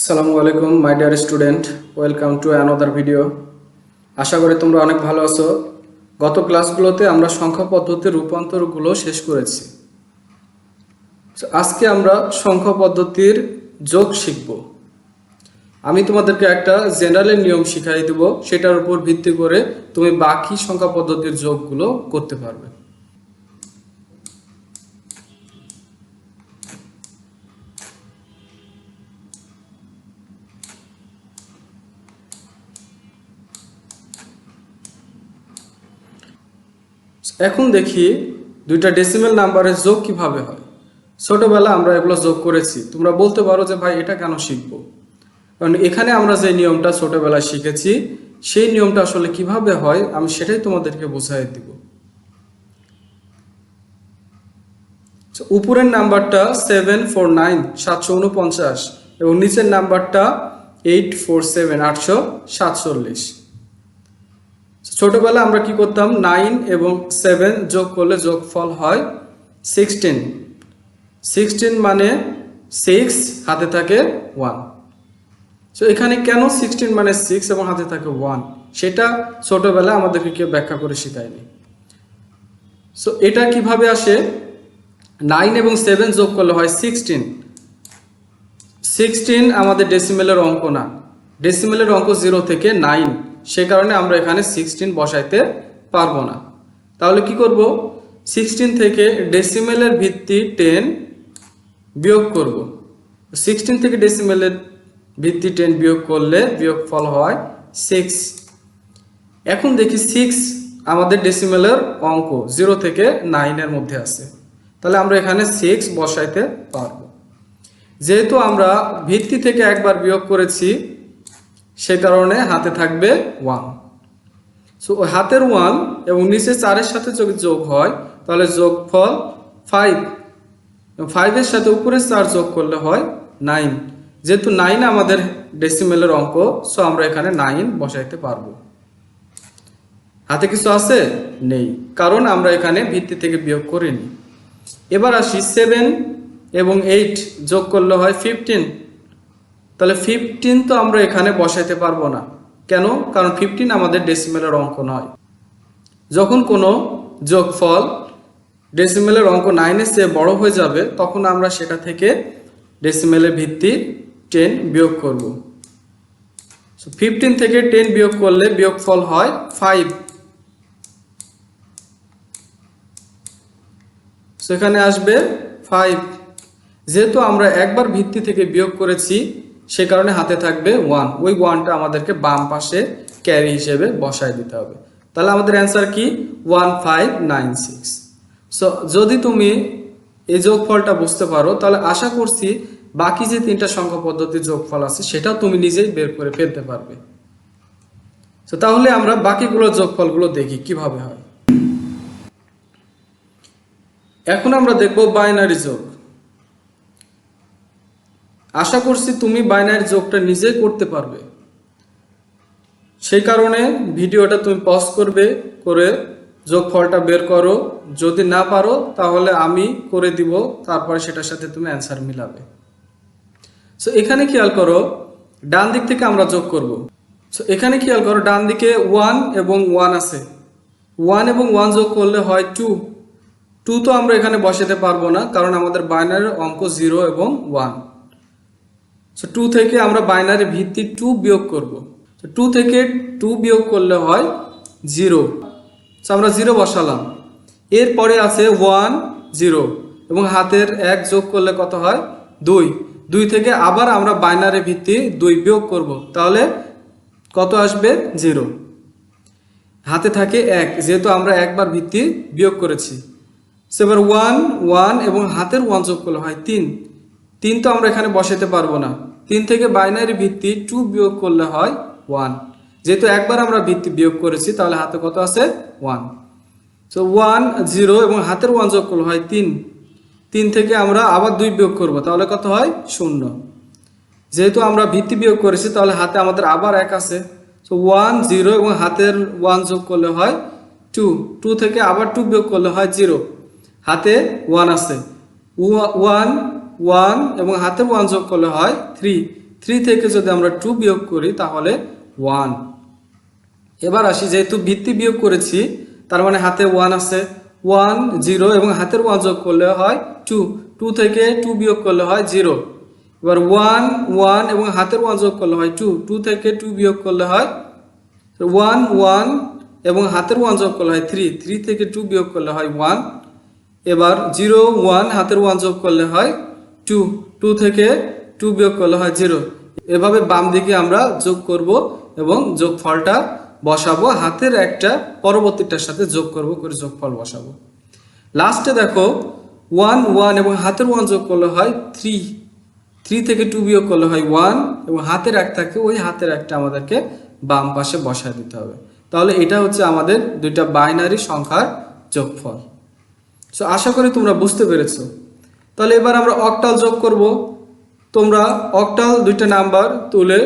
আসসালামু আলাইকুম my dear student, welcome to another video. আশা করি তোমরা অনেক ভালো আছো। গত ক্লাসগুলোতে আমরা সংখ্যা পদ্ধতির রূপান্তরগুলো শেষ করেছি। আজকে আমরা সংখ্যা পদ্ধতির যোগ শিখব। আমি তোমাদেরকে একটা জেনারেল নিয়ম শিখাই দেব, সেটার উপর ভিত্তি করে তুমি বাকি সংখ্যা পদ্ধতির যোগগুলো করতে পারবে। এখন দেখি দুইটা ডেসিমেল নাম্বারের যোগ কিভাবে হয়। ছোটবেলা আমরা এগুলো যোগ করেছি। তোমরা বলতে পারো যে ভাই এটা কেন শিখবো, কারণ এখানে আমরা যে নিয়মটা ছোটবেলায় শিখেছি সেই নিয়মটা আসলে কিভাবে হয় আমি সেটাই তোমাদেরকে বুঝাই দিব। উপরের নাম্বারটা 749 749 এবং নিচের নাম্বারটা 847 847। ছোটবেলা আমরা কি করতাম, 9 এবং 7 যোগ করলে যোগফল হয় 16। 16 মানে 6, হাতে থাকে 1। সো এখানে কেন 16 মানে 6 এবং হাতে থাকে 1 সেটা ছোটবেলায় আমাদেরকে কেউ ব্যাখ্যা করে শেখায়নি। সো এটা কিভাবে আসে, 9 এবং 7 যোগ করলে হয় 16। 16 আমাদের ডেসিমেলের অঙ্ক না, ডেসিমেলের অঙ্ক 0 থেকে 9, সে কারণে আমরা এখানে 16 বসাইতে পারবো না। তাহলে কি করব, 16 থেকে ডেসিমেলের ভিত্তি 10 বিয়োগ করব। 16 থেকে ডেসিমেলের ভিত্তি 10 বিয়োগ করলে বিয়োগফল হয় 6। এখন দেখি 6 আমাদের ডেসিমেলের অঙ্ক 0 থেকে 9 এর মধ্যে আছে, তাহলে আমরা এখানে 6 বসাইতে পারবো। যেহেতু আমরা ভিত্তি থেকে একবার বিয়োগ করেছি সে কারণে হাতে থাকবে 1। সো হাতের 1 এবং নিচে 4-এর সাথে যদি যোগ হয় তাহলে যোগফল 5, এবং 5 এর সাথে উপরে 4 যোগ করলে হয় 9। যেহেতু 9 আমাদের ডেসিমেলের অঙ্ক, সো আমরা এখানে 9 বসাইতে পারবো। হাতে কিছু আছে? নেই, কারণ আমরা এখানে ভিত্তি থেকে বিয়োগ করিনি। এবার আসি 7 এবং 8 যোগ করলে হয় 15। তাহলে 15 তো আমরা এখানে বসাইতে পারবো না। কেন? কারণ 15 আমাদের ডেসিমেলের অঙ্ক নয়। যখন কোনো যোগফল ডেসিমেলের অঙ্ক 9-এর চেয়ে বড় হয়ে যাবে তখন আমরা সেটা থেকে ডেসিমেলের ভিত্তি 10 বিয়োগ করব। 15 থেকে 10 বিয়োগ করলে বিয়োগফল হয় 5। সেখানে আসবে 5। যেহেতু আমরা একবার ভিত্তি থেকে বিয়োগ করেছি সে কারণে হাতে থাকবে 1। ওই 1টা আমাদেরকে বাম পাশে ক্যারি হিসেবে বসায় দিতে হবে। তাহলে আমাদের অ্যান্সার কি, 1596। সো যদি তুমি এই যোগফলটা বুঝতে পারো তাহলে আশা করছি বাকি যে 3টা সংখ্যা পদ্ধতির যোগফল আছে সেটা তুমি নিজেই বের করে ফেলতে পারবে। তো তাহলে আমরা বাকিগুলো যোগফলগুলো দেখি কিভাবে হয়। এখন আমরা দেখব বাইনারি যোগ। আশা করছি তুমি বাইনারি যোগটা নিজেই করতে পারবে, সেই কারণে ভিডিওটা তুমি পজ করবে, করে যোগফলটা বের করো। যদি না পারো তাহলে আমি করে দিব, তারপরে সেটার সাথে তুমি অ্যান্সার মিলাবে। সো এখানে খেয়াল করো, ডান দিক থেকে আমরা যোগ করব। সো এখানে খেয়াল করো, ডান দিকে 1 এবং 1 আছে। 1 এবং 1 যোগ করলে হয় 2। 2 তো আমরা এখানে বসাতে পারবো না, কারণ আমাদের বাইনারির অঙ্ক 0 এবং 1। সো 2 থেকে আমরা বাইনারি ভিত্তি 2 বিয়োগ করব। 2 থেকে 2 বিয়োগ করলে হয় 0। সো আমরা 0 বসালাম। এরপরে আছে 1 0 এবং হাতের 1 যোগ করলে কত হয় 2। 2 থেকে আবার আমরা বাইনারি ভিত্তি 2 বিয়োগ করব, তাহলে কত আসবে 0। হাতে থাকে 1, যেহেতু আমরা একবার ভিত্তি বিয়োগ করেছি। এবার 1 1 এবং হাতের 1 যোগ করলে হয় 3। 3 তো আমরা এখানে বসাতে পারবো না। 3 থেকে বাইনারি ভিত্তি 2 বিয়োগ করলে হয় 1। যেহেতু একবার আমরা ভিত্তি বিয়োগ করেছি তাহলে হাতে কত আছে 1। সো 1 0 এবং হাতের 1 যোগ করলে হয় 3। 3 থেকে আমরা আবার 2 বিয়োগ করব, তাহলে কত হয় 0। যেহেতু আমরা ভিত্তি বিয়োগ করেছি তাহলে হাতে আমাদের আবার 1 আছে। সো 1 0 এবং হাতের 1 যোগ করলে হয় 2। 2 থেকে আবার 2 বিয়োগ করলে হয় 0। হাতে 1 আছে। 1 1 এবং হাতের 1 যোগ করলে হয় 3। 3 থেকে যদি আমরা 2 বিয়োগ করি তাহলে 1। এবার আসি, যেহেতু ভিত্তি বিয়োগ করেছি তার মানে হাতে 1 আছে, 1 0 এবং হাতের 1 যোগ করলে হয় 2, 2 থেকে 2 বিয়োগ করলে হয় 0। এবার 1 1 এবং হাতের 1 যোগ করলে হয় 2, 2 থেকে 2 বিয়োগ করলে হয় 1 1 এবং হাতের 1 যোগ করলে হয় 3, 3 থেকে 2 বিয়োগ করলে হয় 1। এবার 0 1 হাতের 1 যোগ করলে হয় 2, 2 থেকে 2 বিয়োগ করলে হয় 0। এভাবে বাম দিকে আমরা যোগ করব এবং যোগফলটা বসাবো, হাতের একটা পরবর্তীটার সাথে যোগ করব করে যোগফল বসাবো। লাস্টে দেখো 1 1 এবং হাতের 1 যোগ করলে হয় 3, 3 থেকে 2 বিয়োগ করলে হয় 1 এবং হাতের 1 থাকে, ওই হাতের 1টা আমাদেরকে বাম পাশে বসায় দিতে হবে। তাহলে এটা হচ্ছে আমাদের দুইটা বাইনারি সংখ্যার যোগফল। সো আশা করি তোমরা বুঝতে পেরেছো। তাহলে এবার আমরা অক্টাল যোগ করব। তোমরা অক্টাল দুইটা নাম্বার তুলে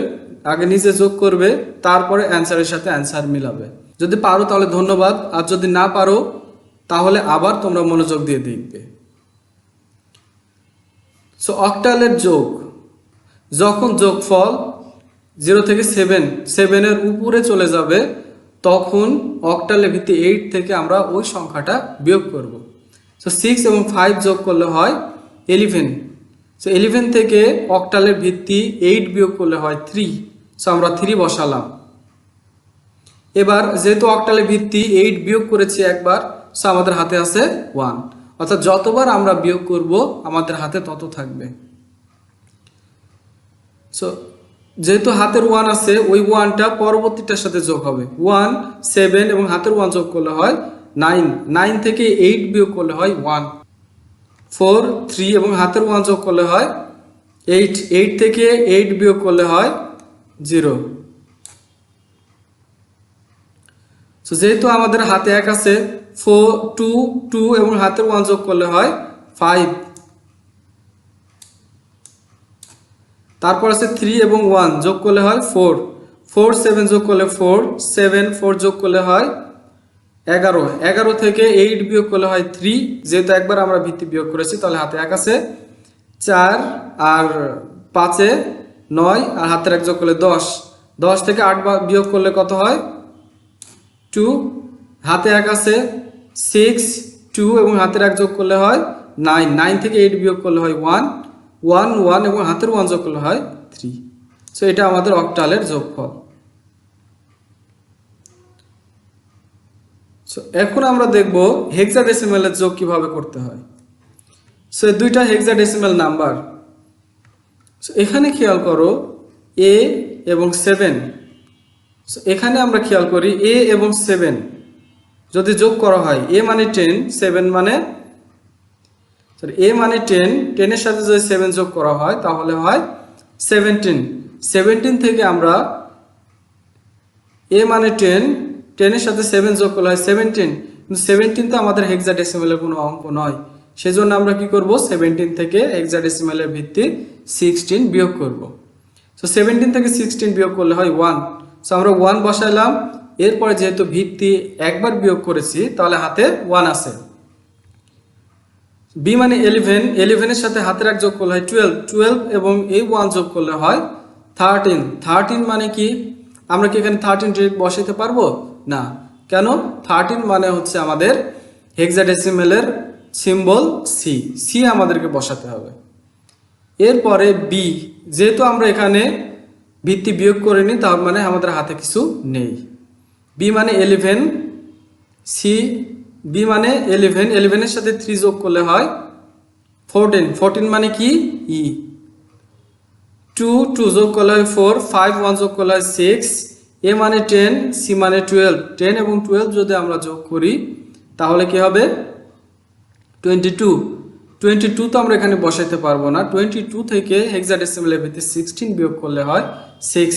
আগে নিজে যোগ করবে, তারপরে অ্যান্সারের সাথে অ্যান্সার মিলাবে। যদি পারো তাহলে ধন্যবাদ, আর যদি না পারো তাহলে আবার তোমরা মনোযোগ দিয়ে দেখবে। সো অক্টালের যোগ, যখন যোগফল 0 থেকে 7 এর উপরে চলে যাবে তখন অক্টালের ভিত্তি 8 থেকে আমরা ওই সংখ্যাটা বিয়োগ করব। সো 6 এবং 5 যোগ করলে হয় 11। সো 11 থেকে অক্টালের ভিত্তি 8 বিয়োগ করলে হয় 3। সো আমরা 3 বসালাম। এবার যেহেতু অক্টালের ভিত্তি 8 বিয়োগ করেছি একবার, সো আমাদের হাতে আছে 1, অর্থাৎ যতবার আমরা বিয়োগ করব আমাদের হাতে তত থাকবে। সো যেহেতু হাতের 1 আছে, ওই 1টা পরবর্তীটার সাথে যোগ হবে। 1 7 এবং হাতের 1 যোগ করলে হয় 9, 9 থেকে 8 বিয়োগ করলে হয় 1। 4 3 এবং হাতের 1 যোগ করলে হয় 8, 8 থেকে 8 বিয়োগ করলে হয় 0। সো যেহেতু আমাদের হাতে 1 আছে, 4 2 2 এবং হাতের 1 যোগ করলে হয় 5। তারপর আছে 3 এবং 1 যোগ করলে হয় 4, 4 7 যোগ করলে 4, 7 4 যোগ করলে হয় 11, 11 থেকে 8 বিয়োগ করলে হয় 3। যেহেতু একবার আমরা ভিত্তি বিয়োগ করেছি তাহলে হাতে 1 আছে, 4 আর 5 9 আর হাতের 1 যোগ করলে 10, 10 থেকে 8 বিয়োগ করলে কত হয় 2। হাতে 1 আছে, 6 2 এবং হাতের 1 যোগ করলে হয় 9, 9 থেকে 8 বিয়োগ করলে হয় 1, 1 1 এবং হাতের 1 যোগ করলে হয় 3। সো এটা আমাদের অক্টালের যোগফল। সো এখন আমরা দেখব হেক্সাডেসিমালের যোগ কিভাবে করতে হয়। সো দুইটা হেক্সাডেসিমাল নাম্বার, সো এখানে খেয়াল করো a এবং 7। সো এখানে আমরা খেয়াল করি a এবং 7 যদি যোগ করা হয়, a মানে 10, 7 মানে a মানে 10, 10 এর সাথে যদি 7 যোগ করা হয় তাহলে হয় 17। 17 থেকে আমরা a মানে 10, 10 এর সাথে 7 যোগ করলে হয় 17, কিন্তু 17 তো আমাদের হেক্সাডেসিমালের কোনো অঙ্ক নয়। সেজন্য আমরা কি করব, 17 থেকে হেক্সাডেসিমালের ভিত্তি 16 বিয়োগ করব। সো 17 থেকে 16 বিয়োগ করলে হয় 1। সো আমরা 1 বসাইলাম। এরপরে যেহেতু ভিত্তি একবার বিয়োগ করেছি তাহলে হাতে 1 আছে। b মানে 11, 11 এর সাথে হাতের 1 যোগ করলে হয় 12, 12 এবং এই 1 যোগ করলে হয় 13, 13 মানে কি, আমরা কি এখানে 13 ডিরেক্ট বসাইতে পারবো না? কেন? 13 মানে হচ্ছে আমাদের হেক্সাডেসিমালের সিম্বল সি, সি আমাদেরকে বসাতে হবে। এরপরে বি, যেহেতু আমরা এখানে ভিত্তি বিয়োগ করিনি তার মানে আমাদের হাতে কিছু নেই। বি মানে 11, সি বি মানে 11, 11 এর সাথে 3 যোগ করলে হয় 14, 14 মানে কি ই। 2 2 যোগ করলে হয় 4, 5 1 যোগ করলে হয় 6, এ মানে 10, সি মানে 12, 10 এবং 12 যদি আমরা যোগ করি তাহলে কি হবে 22। 22 তো আমরা এখানে বসাইতে পারবো না, 22 থেকে হেক্সাডেসিমালের ভিত্তি 16 বিয়োগ করলে হয় 6।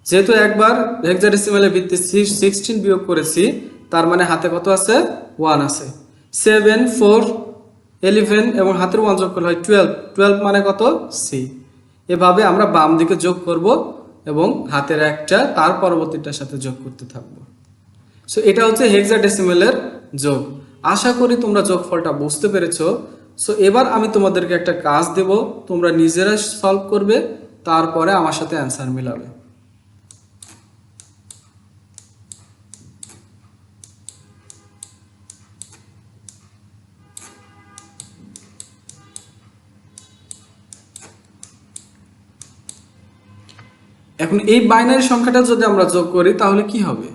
যেহেতু একবার হেক্সাডেসিমালের ভিত্তি 16 বিয়োগ করেছি তার মানে হাতে কত আছে 1 আছে। 7 4 11 এবং হাতের 1 যোগ করলে হয় 12, 12 মানে কত সি। এভাবে আমরা বাম দিকে যোগ করব এবং হাতের একটা তার পরবর্তীটার সাথে যোগ করতে থাকব। সো এটা হচ্ছে হেক্সাডেসিমালের যোগ। আশা করি তোমরা যোগফলটা বুঝতে পেরেছো। সো এবার আমি তোমাদেরকে একটা কাজ দেব, তোমরা নিজেরা সলভ করবে তারপরে আমার সাথে অ্যান্সার মিলাবে। এখন এই বাইনারি সংখ্যাটা যদি আমরা যোগ করি তাহলে কি হবে?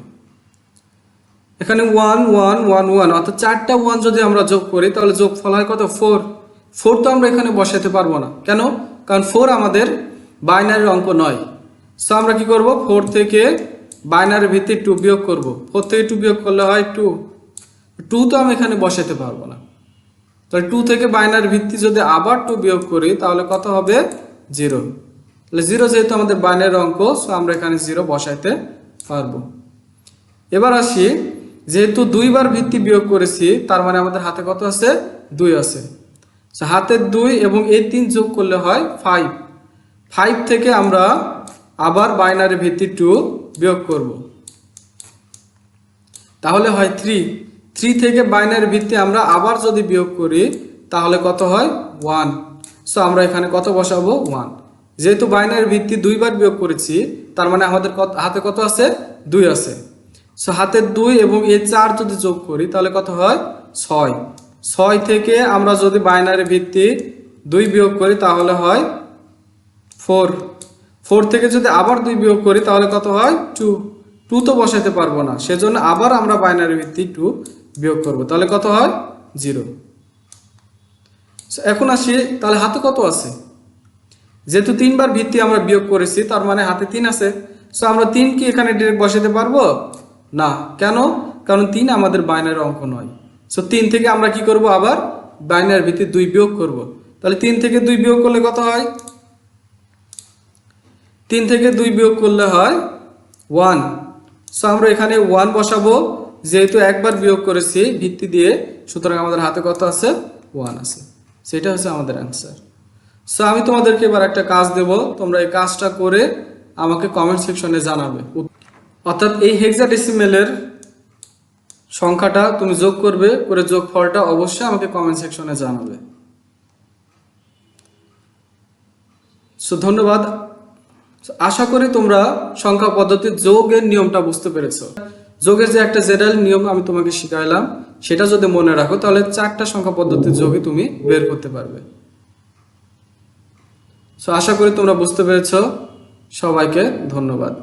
এখানে 1 1 1 1 অর্থাৎ 4টা 1 যদি আমরা যোগ করি তাহলে যোগফল হয় কত? 4। 4 তো আমরা এখানে বসাতে পারবো না, কেন? কারণ 4 আমাদের বাইনারির অঙ্ক নয়। সো আমরা কি করব? 4 থেকে বাইনারি ভিত্তি 2 বিয়োগ করব। 4 থেকে 2 বিয়োগ করলে হয় 2। 2 তো আমি এখানে বসাতে পারবো না, তাহলে 2 থেকে বাইনারি ভিত্তি যদি আবার 2 বিয়োগ করি তাহলে কত হবে? 0। তাহলে 0 যেহেতু আমাদের বাইনারি অঙ্ক, সো আমরা এখানে 0 বসাইতে পারবো। এবার আসি, যেহেতু 2 বার ভিত্তি বিয়োগ করেছি তার মানে আমাদের হাতে কত আছে? 2 আছে। সো হাতে 2 এবং এই 3 যোগ করলে হয় 5। 5 থেকে আমরা আবার বাইনারি ভিত্তি 2 বিয়োগ করব, তাহলে হয় 3। 3 থেকে বাইনারি ভিত্তি আমরা আবার যদি বিয়োগ করি তাহলে কত হয়? 1। সো আমরা এখানে কত বসাবো? 1। যেহেতু বাইনারি ভিত্তি 2 বার বিয়োগ করেছি তার মানে আমাদের হাতে কত আছে? 2 আছে। সো হাতে 2 এবং এই 4 যদি যোগ করি তাহলে কত হয়? 6। 6 থেকে আমরা যদি বাইনারি ভিত্তি 2 বিয়োগ করি তাহলে হয় 4। 4 থেকে যদি আবার 2 বিয়োগ করি তাহলে কত হয়? 2। 2 তো বসাতে পারবো না, সেজন্য আবার আমরা বাইনারি ভিত্তি 2 বিয়োগ করব, তাহলে কত হয়? 0। এখন আসি, তাহলে হাতে কত আছে? যেহেতু 3 বার ভিত্তি আমরা বিয়োগ করেছি তার মানে হাতে 3 আছে। সো আমরা 3 কি এখানে ডিরেক্ট বসাতে পারবো না, কেন? কারণ 3 আমাদের বাইনারি অঙ্ক নয়। সো 3 থেকে আমরা কি করব? আবার বাইনারি ভিত্তি 2 বিয়োগ করব। তাহলে 3 থেকে 2 বিয়োগ করলে কত হয়? 3 থেকে 2 বিয়োগ করলে হয় 1। সো আমরা এখানে 1 বসাবো, যেহেতু একবার বিয়োগ করেছি ভিত্তি দিয়ে, সুতরাং আমাদের হাতে কত আছে? 1 আছে। সেটা হচ্ছে আমাদের অ্যান্সার। সো আমি তোমাদেরকে এবার একটা কাজ দেব, তোমরা এই কাজটা করে আমাকে কমেন্ট সেকশনে জানাবে। অর্থাৎ এই হেক্সাডেসিমেলের সংখ্যাটা তুমি যোগ করবে, করে যোগফলটা অবশ্যই আমাকে কমেন্ট সেকশনে জানাবে। সো ধন্যবাদ। আশা করি তোমরা সংখ্যা পদ্ধতির যোগের নিয়মটা বুঝতে পেরেছো। যোগের যে একটা জেনারেল নিয়ম আমি তোমাকে শিখাইলাম সেটা যদি মনে রাখো তাহলে 4টা সংখ্যা পদ্ধতির যোগই তুমি বের করতে পারবে। সো আশা করি তোমরা বুঝতে পেরেছো। সবাইকে ধন্যবাদ।